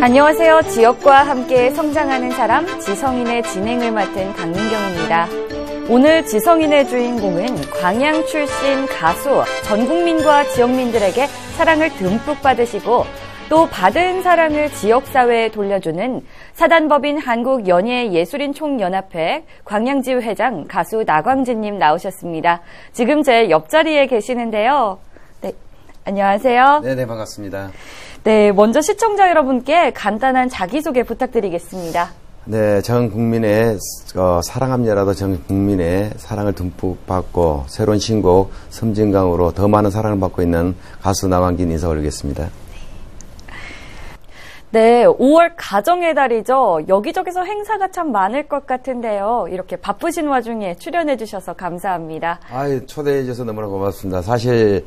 안녕하세요. 지역과 함께 성장하는 사람, 지성인의 진행을 맡은 강민경입니다. 오늘 지성인의 주인공은 광양 출신 가수, 전 국민과 지역민들에게 사랑을 듬뿍 받으시고 또 받은 사랑을 지역사회에 돌려주는 사단법인 한국연예예술인총연합회 광양지회 회장 가수 나광진님 나오셨습니다. 지금 제 옆자리에 계시는데요. 네, 안녕하세요. 네네, 반갑습니다. 네, 먼저 시청자 여러분께 간단한 자기소개 부탁드리겠습니다. 네, 전 국민의 사랑합니다라도 전 국민의 사랑을 듬뿍 받고 새로운 신곡 섬진강으로 더 많은 사랑을 받고 있는 가수 나광진 인사 올리겠습니다. 네, 5월 가정의 달이죠. 여기저기서 행사가 참 많을 것 같은데요. 이렇게 바쁘신 와중에 출연해 주셔서 감사합니다. 초대해 주셔서 너무나 고맙습니다. 사실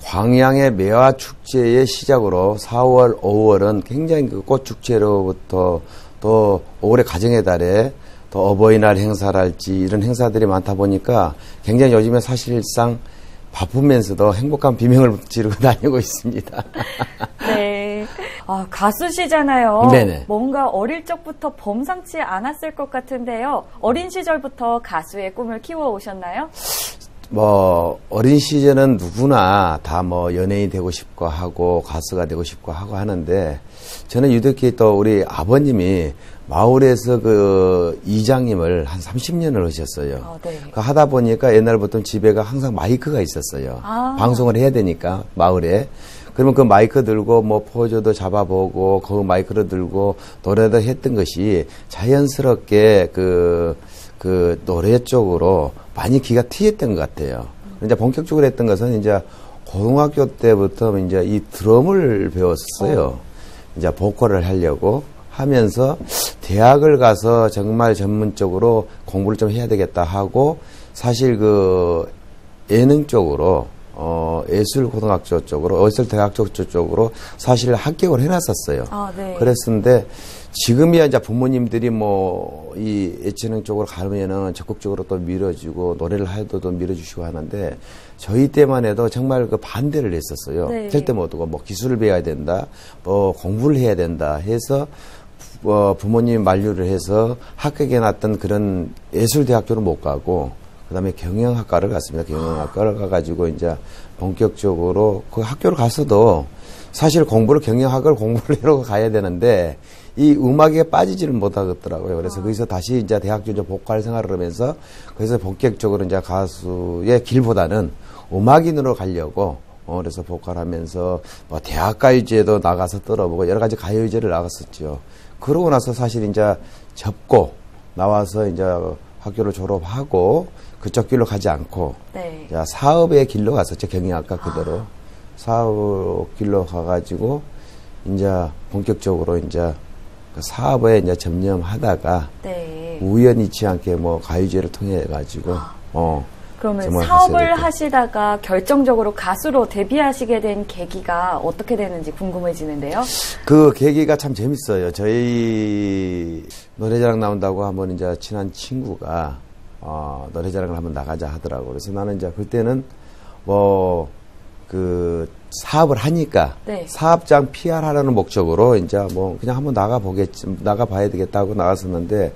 광양의 매화 축제의 시작으로 4월, 5월은 굉장히 그 꽃 축제로부터 또 5월의 가정의 달에 또 어버이날 행사랄지 이런 행사들이 많다 보니까 굉장히 요즘에 사실상 바쁘면서도 행복한 비명을 지르고 다니고 있습니다. 네. 가수시잖아요. 네네. 뭔가 어릴 적부터 범상치 않았을 것 같은데요. 어린 시절부터 가수의 꿈을 키워오셨나요? 어린 시절은 누구나 다 연예인이 되고 싶고 하고 가수가 되고 싶고 하고 하는데 저는 유독히 또 우리 아버님이 마을에서 그 이장님을 한 30년을 하셨어요. 네. 하다 보니까 옛날부터 집에가 항상 마이크가 있었어요. 방송을 해야 되니까 마을에. 그러면 그 마이크 들고 포즈도 잡아보고 그 마이크를 들고 노래도 했던 것이 자연스럽게 그 노래 쪽으로 많이 기가 튀었던 것 같아요. 이제 본격적으로 했던 것은 이제 고등학교 때부터 이제 이 드럼을 배웠어요. 이제 보컬을 하려고 하면서 대학을 가서 정말 전문적으로 공부를 좀 해야 되겠다 하고 사실 그 예능 쪽으로 예술고등학교 쪽으로 예술대학교 쪽으로 사실 합격을 해놨었어요. 네. 그랬는데 지금이야 이제 부모님들이 이 예체능 쪽으로 가면은 적극적으로 또 밀어주고 노래를 해도 또 밀어주시고 하는데 저희 때만 해도 정말 그 반대를 했었어요. 네. 절대 못하고 기술을 배워야 된다, 공부를 해야 된다 해서 부모님이 만류를 해서 합격해놨던 그런 예술대학교를 못 가고 그다음에 경영학과를 갔습니다. 경영학과를 가가지고 이제 본격적으로 그 학교를 갔어도 사실 경영학을 공부를 하러 가야 되는데 이 음악에 빠지지를 못하겠더라고요. 그래서 거기서 다시 이제 대학교 이제 복활 생활을 하면서 거기서 본격적으로 이제 가수의 길보다는 음악인으로 가려고 그래서 복활하면서 대학가요제도 나가서 떨어보고 여러 가지 가요제를 나갔었죠. 그러고 나서 사실 이제 접고 나와서 이제 학교를 졸업하고 그쪽 길로 가지 않고 네. 사업의 길로 갔었죠. 경영학과 그대로. 사업 길로 가가지고 이제 본격적으로 이제 그 사업에 이제 전념하다가 네. 우연치 않게 가요제를 통해 가지고 그러면 사업을 하시다가 결정적으로 가수로 데뷔하시게 된 계기가 어떻게 되는지 궁금해지는데요. 그 계기가 참 재밌어요. 저희 노래자랑 나온다고 한번 이제 친한 친구가 노래자랑을 한번 나가자 하더라고. 그래서 나는 이제 그때는 그 사업을 하니까 네. 사업장 PR 하라는 목적으로 이제 그냥 한번 나가봐야 되겠다 하고 나갔었는데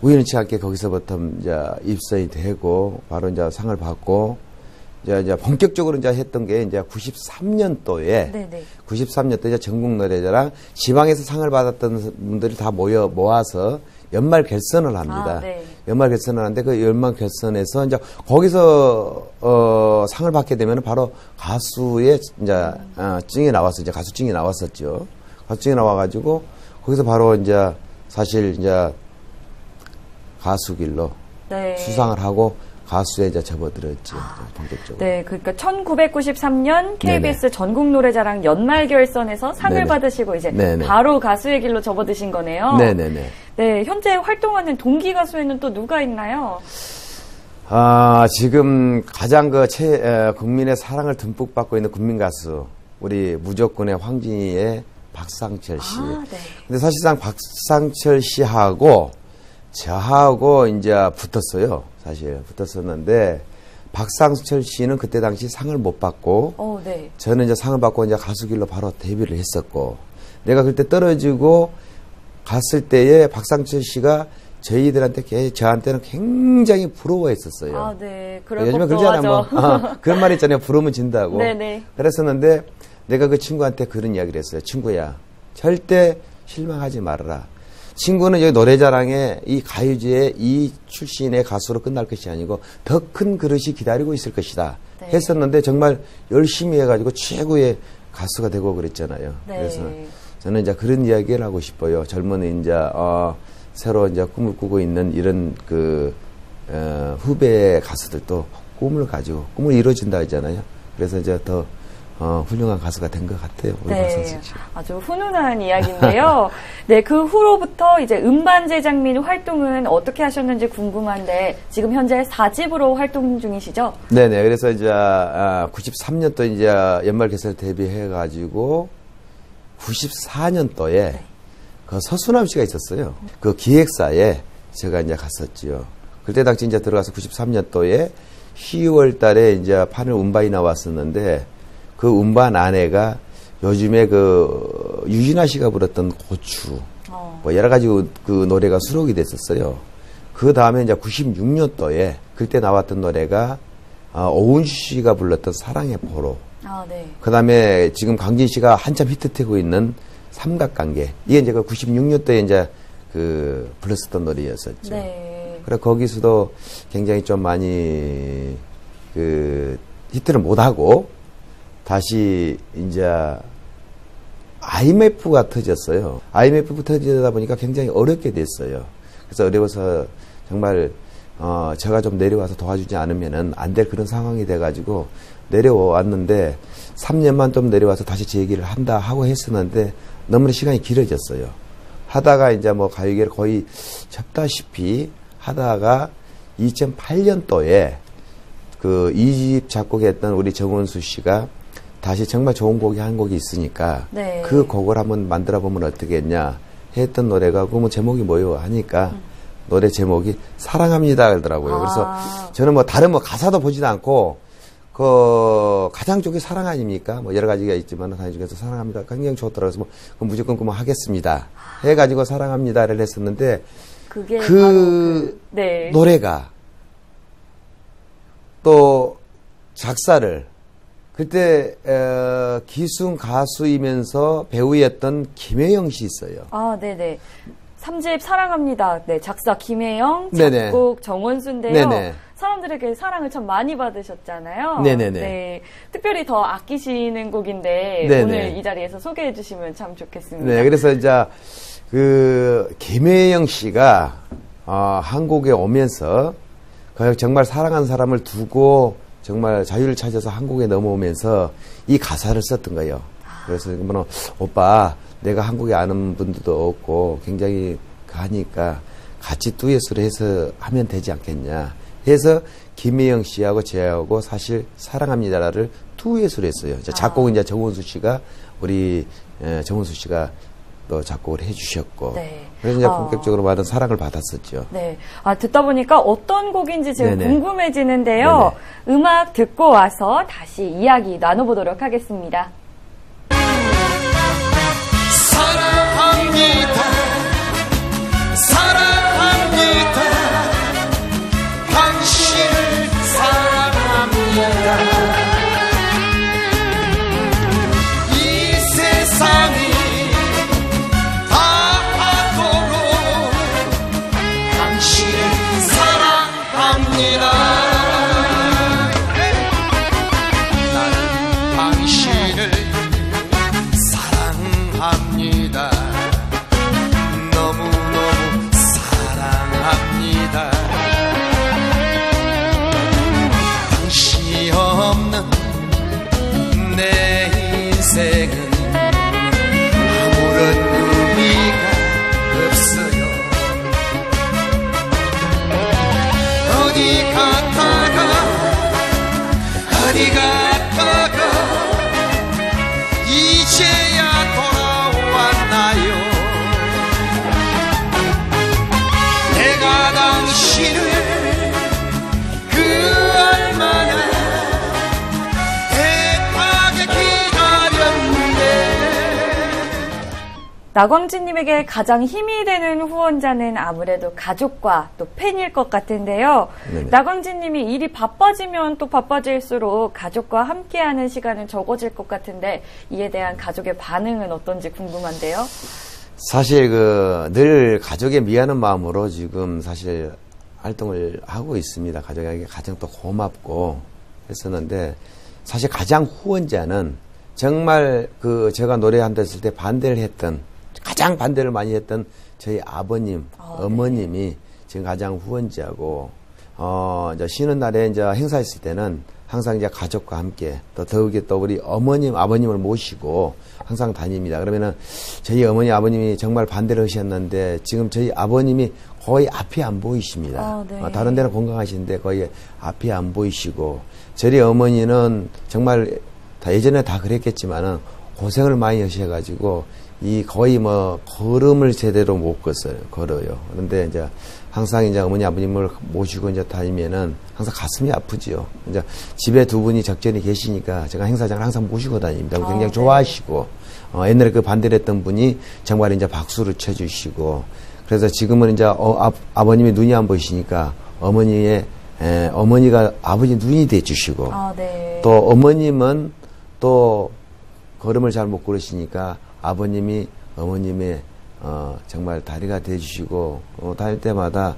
우연치 않게 거기서부터 이제 입선이 되고 바로 이제 상을 받고 이제 본격적으로 이제 했던 게 이제 93년도에 네네. 93년도에 이제 전국 노래자랑 지방에서 상을 받았던 분들이 다 모아서 연말 결선을 합니다. 네. 연말 결선을 하는데 그 연말 결선에서 이제 거기서 상을 받게 되면 바로 가수의 이제 증이 나왔었죠. 이제 가수증이 나왔었죠. 가수증이 나와가지고 거기서 바로 이제 사실 이제 가수길로 네. 수상을 하고 가수에 이제 접어들었죠. 본격적으로. 네, 그러니까 1993년 KBS 네네. 전국노래자랑 연말 결선에서 상을 네네. 받으시고 이제 네네. 바로 가수의 길로 접어드신 거네요. 네네네. 네, 현재 활동하는 동기 가수에는 또 누가 있나요? 지금 가장 국민의 사랑을 듬뿍 받고 있는 국민 가수 우리 무조건의 황진이의 박상철 씨. 네. 근데 사실상 박상철 씨하고 저하고 이제 붙었어요. 사실 붙었었는데 박상철 씨는 그때 당시 상을 못 받고 네. 저는 이제 상을 받고 이제 가수길로 바로 데뷔를 했었고 내가 그때 떨어지고 갔을 때에 박상철 씨가 저한테는 굉장히 부러워했었어요. 네. 그럴 요즘에 법도 그러잖아요. 하죠. 그런 말 있잖아요. 부르면 진다고. 네네. 그랬었는데 내가 그 친구한테 그런 이야기를 했어요. 친구야, 절대 실망하지 말아라. 친구는 여기 노래자랑에 이 가요제의 이 출신의 가수로 끝날 것이 아니고 더 큰 그릇이 기다리고 있을 것이다. 네. 했었는데 정말 열심히 해가지고 최고의 가수가 되고 그랬잖아요. 네. 그래서 저는 이제 그런 이야기를 하고 싶어요. 젊은 이제 새로 이제 꿈을 꾸고 있는 이런 후배 가수들도 꿈을 가지고 꿈을 이루어진다 하잖아요. 그래서 이제 더 훌륭한 가수가 된 것 같아요. 우리 박상철 씨. 아주 훈훈한 이야기인데요. 네, 그 후로부터 이제 음반 제작 및 활동은 어떻게 하셨는지 궁금한데 지금 현재 4집으로 활동 중이시죠? 네네. 그래서 이제 93년도 이제 연말 개설 데뷔해가지고 94년도에 그 서수남 씨가 있었어요. 그 기획사에 제가 이제 갔었지요. 그때 당시 이제 들어가서 93년도에 10월 달에 이제 판을 음반이 나왔었는데 그 음반 안에가 요즘에 그 유진아 씨가 불렀던 고추 뭐 여러 가지 그 노래가 수록이 됐었어요. 그 다음에 이제 96년도에 그때 나왔던 노래가 오은주 씨가 불렀던 사랑의 포로. 네. 그 다음에 지금 강진 씨가 한참 히트되고 있는 삼각관계. 이게 이제 그 96년도에 이제 그 불렀었던 노래였었죠. 네. 그래 거기서도 굉장히 좀 많이 그 히트를 못하고 다시 이제 IMF가 터졌어요. IMF가 터지다 보니까 굉장히 어렵게 됐어요. 그래서 어려워서 정말 제가 좀 내려와서 도와주지 않으면은 안 될 그런 상황이 돼가지고 내려왔는데 3년만 좀 내려와서 다시 제 얘기를 한다 하고 했었는데 너무나 시간이 길어졌어요. 하다가 이제 뭐 가요계를 거의 접다시피 하다가 2008년도에 그 2집 작곡했던 우리 정원수 씨가 다시 정말 좋은 곡이 한 곡이 있으니까 네. 그 곡을 한번 만들어 보면 어떻겠냐 했던 노래가 그러면 제목이 뭐요 하니까 노래 제목이 사랑합니다 그러더라고요. 그래서 저는 뭐 다른 뭐 가사도 보지도 않고 그 가장 좋게 사랑 아닙니까? 뭐 여러 가지가 있지만 사랑 중에서 사랑합니다 굉장히 좋더라고요. 그래서 뭐 그럼 무조건 그만 하겠습니다 해가지고 사랑합니다를 했었는데 그게 그 네. 노래가 또 작사를 그때 기순 가수이면서 배우였던 김혜영 씨 있어요. 네네. 3집 사랑합니다. 네, 작사 김혜영, 네네. 작곡 정원수인데요. 네네. 사람들에게 사랑을 참 많이 받으셨잖아요. 네네네. 네, 특별히 더 아끼시는 곡인데 네네. 오늘 이 자리에서 소개해 주시면 참 좋겠습니다. 네, 그래서 이제 그 김혜영 씨가 한국에 오면서 정말 사랑한 사람을 두고 정말 자유를 찾아서 한국에 넘어오면서 이 가사를 썼던 거예요. 그래서 뭐 오빠 내가 한국에 아는 분들도 없고 굉장히 가니까 같이 듀엣으로 해서 하면 되지 않겠냐 해서 김혜영 씨하고 저하고 사실 사랑합니다를 듀엣으로 했어요. 작곡은 이제 정원수 씨가 우리 정원수 씨가 또 작곡을 해주셨고 네. 그래서 이제 본격적으로 많은 사랑을 받았었죠. 네. 듣다 보니까 어떤 곡인지 지금 네네. 궁금해지는데요. 네네. 음악 듣고 와서 다시 이야기 나눠보도록 하겠습니다. 사랑합니다. 사랑합니다. 당신을 사랑합니다. 이 세상이 다하도록 당신을 사랑합니다. 나는 당신을 사랑합니다. 나광진님에게 가장 힘이 되는 후원자는 아무래도 가족과 또 팬일 것 같은데요. 네네. 나광진님이 일이 바빠지면 또 바빠질수록 가족과 함께하는 시간은 적어질 것 같은데 이에 대한 가족의 반응은 어떤지 궁금한데요. 사실 늘 가족에 미안한 마음으로 지금 사실 활동을 하고 있습니다. 가족에게 가장 또 고맙고 했었는데 사실 가장 후원자는 정말 제가 노래한다 했을 때 반대를 했던 가장 반대를 많이 했던 저희 아버님, 어머님이 지금 가장 후원자고 이제 쉬는 날에 이제 행사했을 때는 항상 이제 가족과 함께 더욱이 또 우리 어머님, 아버님을 모시고 항상 다닙니다. 그러면은 저희 어머니, 아버님이 정말 반대를 하셨는데 지금 저희 아버님이 거의 앞이 안 보이십니다. 네. 다른 데는 건강하신데 거의 앞이 안 보이시고 저희 어머니는 정말 예전에 다 그랬겠지만은 고생을 많이 하셔가지고 거의 걸음을 제대로 못 걸어요. 그런데 이제 항상 이제 어머니 아버님을 모시고 이제 다니면은 항상 가슴이 아프지요. 이제 집에 두 분이 적절히 계시니까 제가 행사장을 항상 모시고 다닙니다. 굉장히 좋아하시고 옛날에 반대를 했던 분이 정말 이제 박수를 쳐주시고 그래서 지금은 이제 아버님이 눈이 안 보이시니까 어머니가 아버지 눈이 돼주시고 네. 또 어머님은 또 걸음을 잘 못 걸으시니까 아버님이 어머님의 정말 다리가 돼주시고 다닐 때마다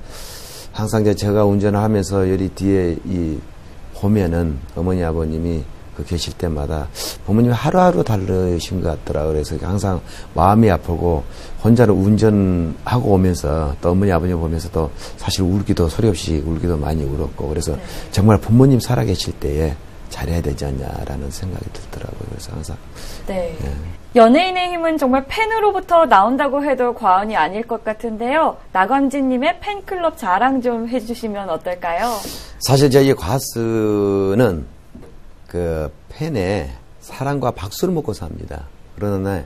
항상 제가 운전을 하면서 여기 뒤에 보면은 어머니 아버님이 계실 때마다 부모님이 하루하루 다르신 것 같더라고요. 그래서 항상 마음이 아프고 혼자로 운전하고 오면서 또 어머니 아버님 보면서 또 사실 소리 없이 울기도 많이 울었고 그래서 정말 부모님 살아계실 때에 잘해야 되지 않냐라는 생각이 들더라고요. 그래서 항상 네. 연예인의 힘은 정말 팬으로부터 나온다고 해도 과언이 아닐 것 같은데요. 나광진님의 팬클럽 자랑 좀 해주시면 어떨까요? 사실 저희 가수는 팬의 사랑과 박수를 먹고 삽니다. 그러나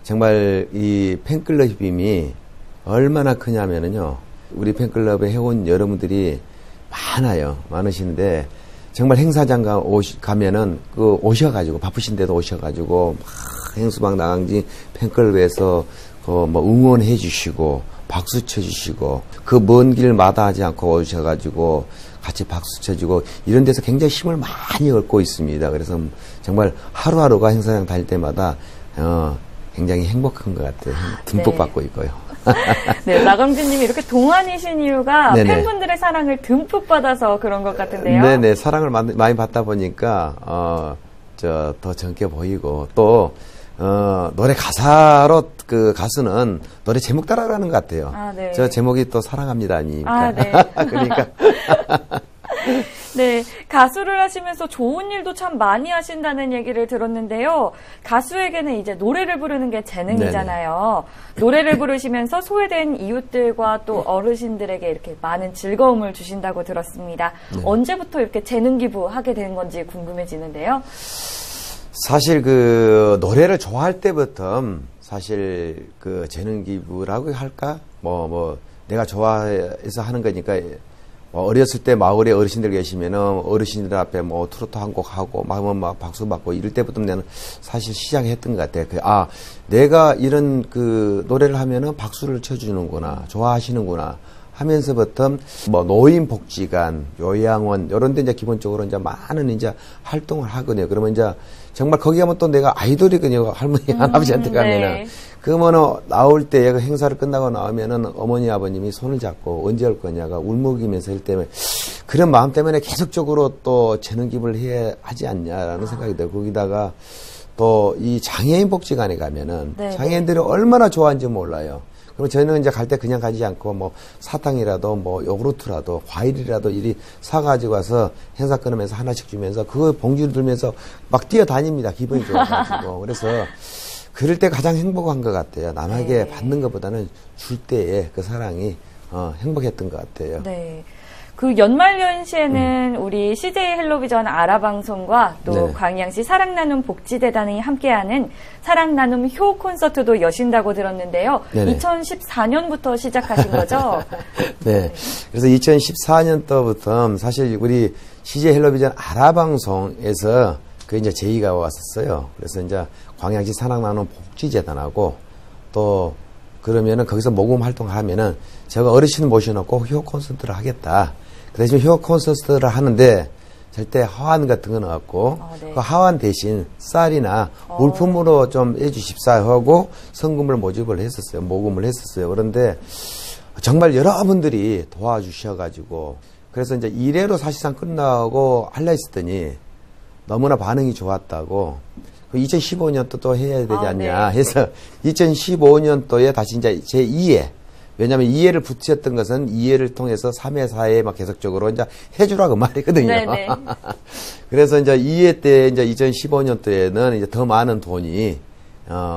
정말 이 팬클럽 힘이 얼마나 크냐면요. 우리 팬클럽에 회원 여러분들이 많으시는데 정말 행사장 가면은 오셔가지고 바쁘신데도 오셔가지고 막 행수방 나강진 팬클럽에서 응원해 주시고 박수 쳐주시고 먼 길 마다하지 않고 오셔가지고 같이 박수 쳐주고 이런 데서 굉장히 힘을 많이 얻고 있습니다. 그래서 정말 하루하루가 행사장 다닐 때마다 굉장히 행복한 것 같아요. 듬뿍 받고 있고요. 네, 나광진님이 이렇게 동안이신 이유가 네네. 팬분들의 사랑을 듬뿍 받아서 그런 것 같은데요. 네네, 사랑을 많이 받다 보니까 더 젊게 보이고 또 노래 가사로 가수는 노래 제목 따라가는 것 같아요. 네. 저 제목이 또 사랑합니다 아니니까. 네. 그러니까. 네, 가수를 하시면서 좋은 일도 참 많이 하신다는 얘기를 들었는데요. 가수에게는 이제 노래를 부르는 게 재능이잖아요. 네네. 노래를 부르시면서 소외된 이웃들과 또 어르신들에게 이렇게 많은 즐거움을 주신다고 들었습니다. 네. 언제부터 이렇게 재능 기부하게 된 건지 궁금해지는데요. 사실 노래를 좋아할 때부터 사실 재능 기부라고 할까? 내가 좋아해서 하는 거니까 어렸을 때 마을에 어르신들 계시면은 어르신들 앞에 트로트 한 곡 하고 막 박수 받고 이럴 때부터 나는 사실 시작했던 것 같아요. 내가 이런 노래를 하면은 박수를 쳐주는구나, 좋아하시는구나 하면서부터 노인복지관, 요양원 이런 데 이제 기본적으로 이제 많은 이제 활동을 하거든요. 그러면 이제 정말 거기 가면 또 내가 아이돌이거든요. 할머니, 할아버지한테 가면은. 네. 그러면은 나올 때 얘가 행사를 끝나고 나오면은 어머니 아버님이 손을 잡고 언제 올 거냐가 울먹이면서 할 때문에 그런 마음 때문에 계속적으로 또 재능 기부를 해야 하지 않냐라는 생각이 들고 거기다가 또 이 장애인 복지관에 가면은 네. 장애인들이 얼마나 좋아하는지 몰라요. 그럼 저희는 이제 갈 때 그냥 가지 않고 사탕이라도 요구르트라도 과일이라도 이리 사가지고 와서 행사 끊으면서 하나씩 주면서 그 봉지를 들면서 막 뛰어다닙니다. 기분이 좋아가지고. 그래서 그럴 때 가장 행복한 것 같아요. 남에게 받는 것보다는 줄 때의 그 사랑이 행복했던 것 같아요. 네. 연말연시에는 우리 CJ 헬로비전 아라방송과 또 광양시 사랑나눔 복지재단이 함께하는 사랑나눔 효 콘서트도 여신다고 들었는데요. 네네. 2014년부터 시작하신 거죠? 네. 그래서 2014년도부터 사실 우리 CJ 헬로비전 아라방송에서 이제 제의가 왔었어요. 그래서 이제 광양시 사랑나눔 복지재단하고 또 그러면은 거기서 모금 활동하면은 제가 어르신 모셔놓고 휴업 콘서트를 하겠다. 그 대신 휴업 콘서트를 하는데 절대 하원 같은 건 없고 네. 그 하원 대신 쌀이나 물품으로 좀 해주십사 하고 성금을 모집을 했었어요. 모금을 했었어요. 그런데 정말 여러분들이 도와주셔가지고 그래서 이제 1회로 사실상 끝나고 하려 했더니 너무나 반응이 좋았다고 2015년도 또 해야 되지 않냐 네. 해서 2015년도에 다시 이제 제 2회 왜냐하면 2회를 붙였던 것은 2회를 통해서 3회, 4회 막 계속적으로 이제 해주라고 말했거든요. 네네. 그래서 이제 2회 때 이제 2015년도에는 이제 더 많은 돈이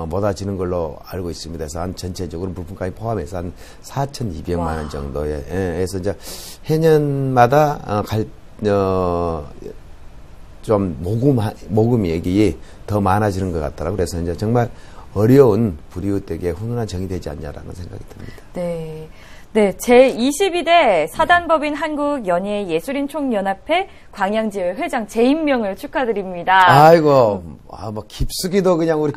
모아지는 걸로 알고 있습니다. 그래서 한 전체적으로 물품까지 포함해서 한 4,200만 원 정도에. 그래서 이제 해년마다 좀 모금액이 더 많아지는 것 같더라고요. 그래서 이제 정말 어려운 불이웃에게 훈훈한 정이 되지 않냐라는 생각이 듭니다. 네. 네, 제22대 사단법인 한국연예예술인총연합회 광양지회 회장 재임명을 축하드립니다. 아이고, 뭐 깊숙이도 그냥 우리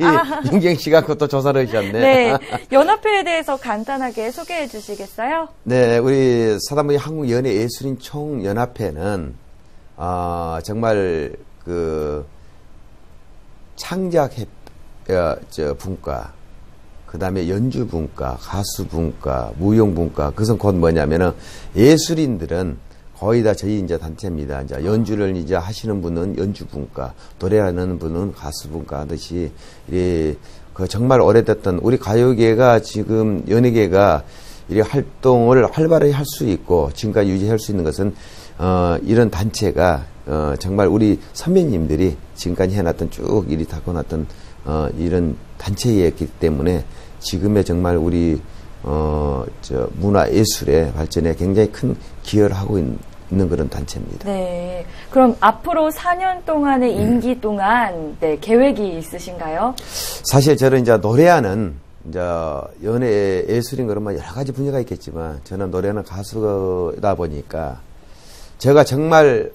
윤경 씨가 그것도 조사를 하셨네. 네, 연합회에 대해서 간단하게 소개해 주시겠어요? 네, 우리 사단법인 한국연예예술인총연합회는 정말 그 창작 분과 그 다음에 연주 분과, 가수 분과, 무용 분과, 그것은 곧 뭐냐면은 예술인들은 거의 다 저희 이제 단체입니다. 이제 연주를 이제 하시는 분은 연주 분과, 노래하는 분은 가수 분과 하듯이, 그 정말 오래됐던 우리 가요계가 지금 연예계가 이 활동을 활발히 할 수 있고, 지금까지 유지할 수 있는 것은, 이런 단체가, 정말 우리 선배님들이 지금까지 해놨던 쭉 일이 타고났던, 이런 단체였기 때문에 지금의 정말 우리 문화 예술의 발전에 굉장히 큰 기여를 하고 있는 그런 단체입니다. 네. 그럼 앞으로 4년 동안의 임기 동안 계획이 있으신가요? 사실 저는 이제 노래하는 이제 연예 예술인 그러면 여러 가지 분야가 있겠지만 저는 노래하는 가수다 보니까 제가 정말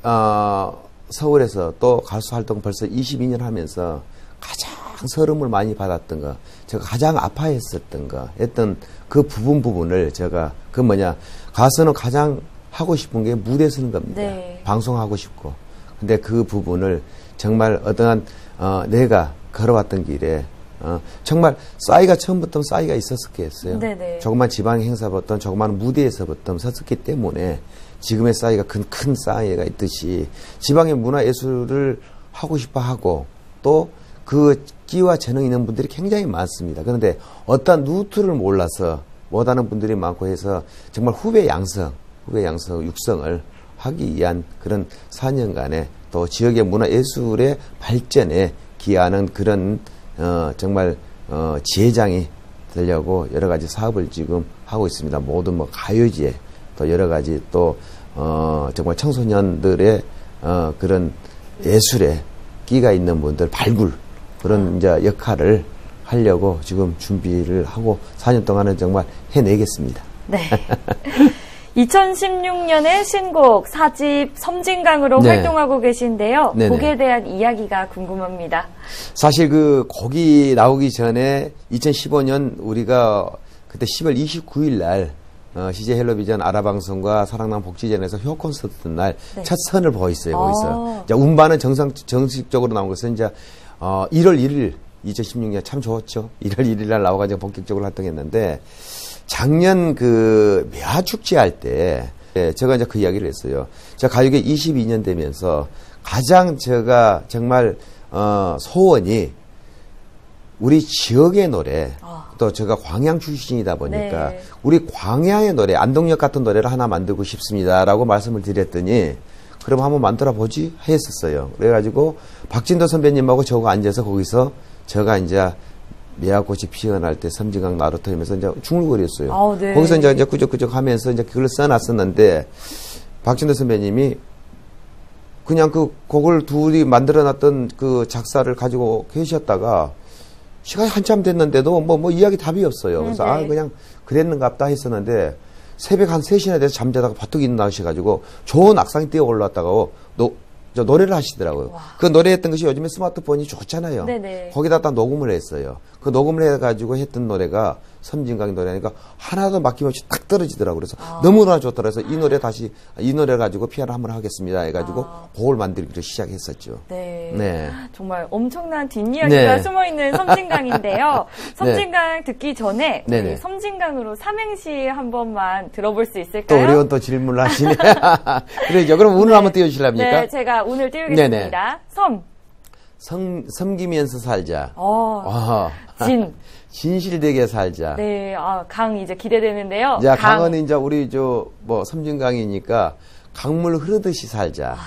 서울에서 또 가수 활동 벌써 22년 하면서 가장 서름을 많이 받았던 거, 제가 가장 아파했었던 거, 했던 그 부분을 제가, 가수는 가장 하고 싶은 게 무대 서는 겁니다. 네. 방송하고 싶고. 근데 그 부분을 정말 어떠한, 내가 걸어왔던 길에, 정말 싸이가 처음부터 싸이가 있었겠어요. 네네. 조그만 지방 행사부터 조그만 무대에서부터 섰기 때문에 지금의 싸이가 큰 싸이가 있듯이 지방의 문화예술을 하고 싶어 하고 또 그 끼와 재능이 있는 분들이 굉장히 많습니다. 그런데 어떤 루트를 몰라서 못하는 분들이 많고 해서 정말 후배 양성, 육성을 하기 위한 그런 4년간의 또 지역의 문화예술의 발전에 기여하는 그런 정말 지회장이 되려고 여러 가지 사업을 지금 하고 있습니다. 모든 가요제 또 여러 가지 또 정말 청소년들의 그런 예술에 끼가 있는 분들 발굴 그런 이제 역할을 하려고 지금 준비를 하고 4년 동안은 정말 해내겠습니다. 네. 2016년에 신곡 4집 섬진강으로 네. 활동하고 계신데요. 네네. 곡에 대한 이야기가 궁금합니다. 사실 그 곡이 나오기 전에 2015년 우리가 그때 10월 29일 날 CJ 헬로비전 아라방송과 사랑남 복지전에서 효 콘서트 날 첫 선을 보였어요. 거기서. 이제 음반은 정식적으로 나온 것은 이제 1월 1일 2016년 참 좋았죠. 1월 1일 날 나와가지고 본격적으로 활동했는데 작년 그 매화 축제 할 때 제가 이제 그 이야기를 했어요. 제가 가요계 22년 되면서 가장 제가 정말 소원이 우리 지역의 노래 또 제가 광양 출신이다 보니까 네. 우리 광양의 노래 안동역 같은 노래를 하나 만들고 싶습니다라고 말씀을 드렸더니 그럼 한번 만들어 보지 했었어요. 그래가지고 박진도 선배님하고 저가 앉아서 거기서 제가 이제 매화꽃이 피어날 때 섬진강 나루터 하면서 이제 중얼거렸어요. 네. 거기서 이제 꾸적꾸적 하면서 이제 그걸 써놨었는데 박진도 선배님이 그냥 그 곡을 둘이 만들어놨던 그 작사를 가지고 계셨다가 시간이 한참 됐는데도 뭐 이야기 답이 없어요. 그래서 네. 그냥 그랬는갑다 했었는데 새벽 한 3시나 돼서 잠자다가 바둑 일어나셔가지고 좋은 악상이 뛰어 올라왔다가 너 저 노래를 하시더라고요. 와. 그 노래했던 것이 요즘에 스마트폰이 좋잖아요. 네네. 거기다 딱 녹음을 했어요. 그 녹음을 해가지고 했던 노래가 섬진강의 노래니까 하나도 막힘없이 딱 떨어지더라고요. 그래서 너무나 좋더라고요. 그래서 이 노래 다시 이 노래 가지고 피아노 한번 하겠습니다 해가지고 곡을 만들기로 시작했었죠. 네. 네. 정말 엄청난 뒷이야기가 네. 숨어있는 섬진강인데요. 섬진강 듣기 전에 네네. 우리 섬진강으로 삼행시 한 번만 들어볼 수 또 있을까요? 어려운 또 질문을 하시네. 그러죠. 그럼 오늘 한번 띄워주실랍니까? 네, 제가 오늘 띄우겠습니다. 섬기면서 살자. 진. 진실되게 살자. 네, 강 이제 기대되는데요. 자, 강은 이제 우리 섬진강이니까 강물 흐르듯이 살자.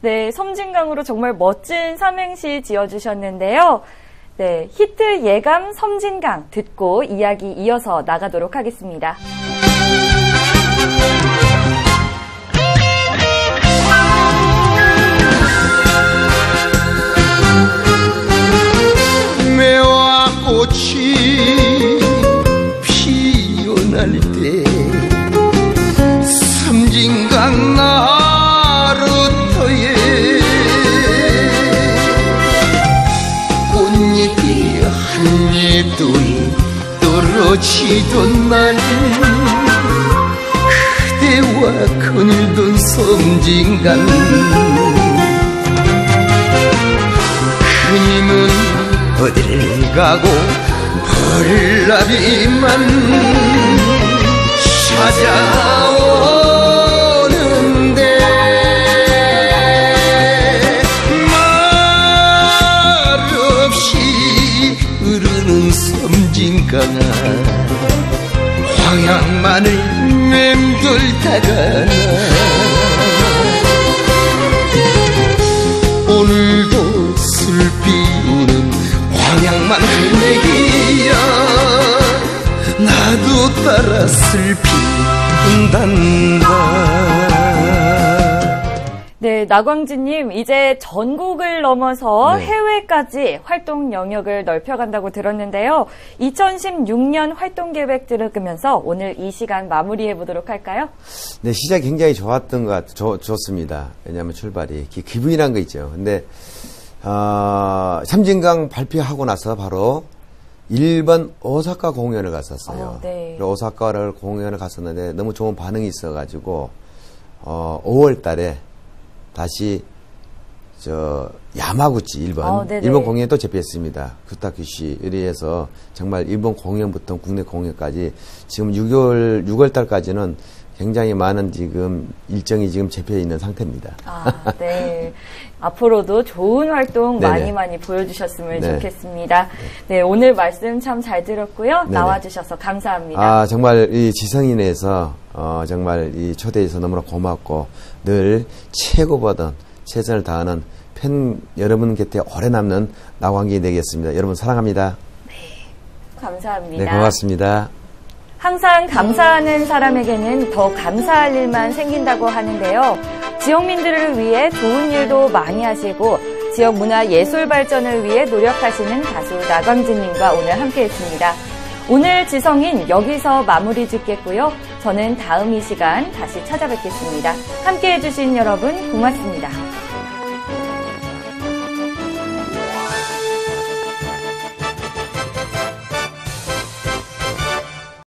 네, 섬진강으로 정말 멋진 삼행시 지어주셨는데요. 네, 히트 예감 섬진강 듣고 이야기 이어서 나가도록 하겠습니다. 매화 꽃이 피어날 때 섬진강 나루터에 꽃잎이 한 입도 떨어지던 날 그대와 거닐던 섬진강 그님은 어디를 가고 벌나비만 찾아오는데 말없이 흐르는 섬진강아 황양만을 맴돌다가 오늘도 슬피 우는 황양만 할매기야 나도 따라 슬피 운단다. 네, 나광진님 이제 전국을 넘어서 네. 해외까지 활동 영역을 넓혀간다고 들었는데요. 2016년 활동 계획 들으면서 오늘 이 시간 마무리해 보도록 할까요? 네, 시작이 굉장히 좋았던 것 같아요. 좋습니다. 왜냐하면 출발이 기분이란 거 있죠. 근데 섬진강 발표하고 나서 바로 일본 오사카 공연을 갔었어요. 네. 오사카를 공연을 갔었는데 너무 좋은 반응이 있어가지고 5월 달에 다시 야마구치 일본 공연에 또 재패했습니다. 구타큐시 의리에서 정말 일본 공연부터 국내 공연까지 지금 6월 달까지는 굉장히 많은 지금 일정이 지금 재패해 있는 상태입니다. 네. 앞으로도 좋은 활동 네네. 많이 보여주셨으면 네. 좋겠습니다. 네, 오늘 말씀 참 잘 들었고요. 네네. 나와주셔서 감사합니다. 정말 이 지성인에서 정말 이 초대해서 너무나 고맙고 늘 최고보다 최선을 다하는 팬 여러분 곁에 오래 남는 나광기 되겠습니다. 여러분 사랑합니다. 감사합니다. 네, 고맙습니다. 항상 감사하는 사람에게는 더 감사할 일만 생긴다고 하는데요. 지역민들을 위해 좋은 일도 많이 하시고 지역 문화 예술 발전을 위해 노력하시는 가수 나광진님과 오늘 함께했습니다. 오늘 지성인 여기서 마무리 짓겠고요. 저는 다음 이 시간 다시 찾아뵙겠습니다. 함께해 주신 여러분 고맙습니다.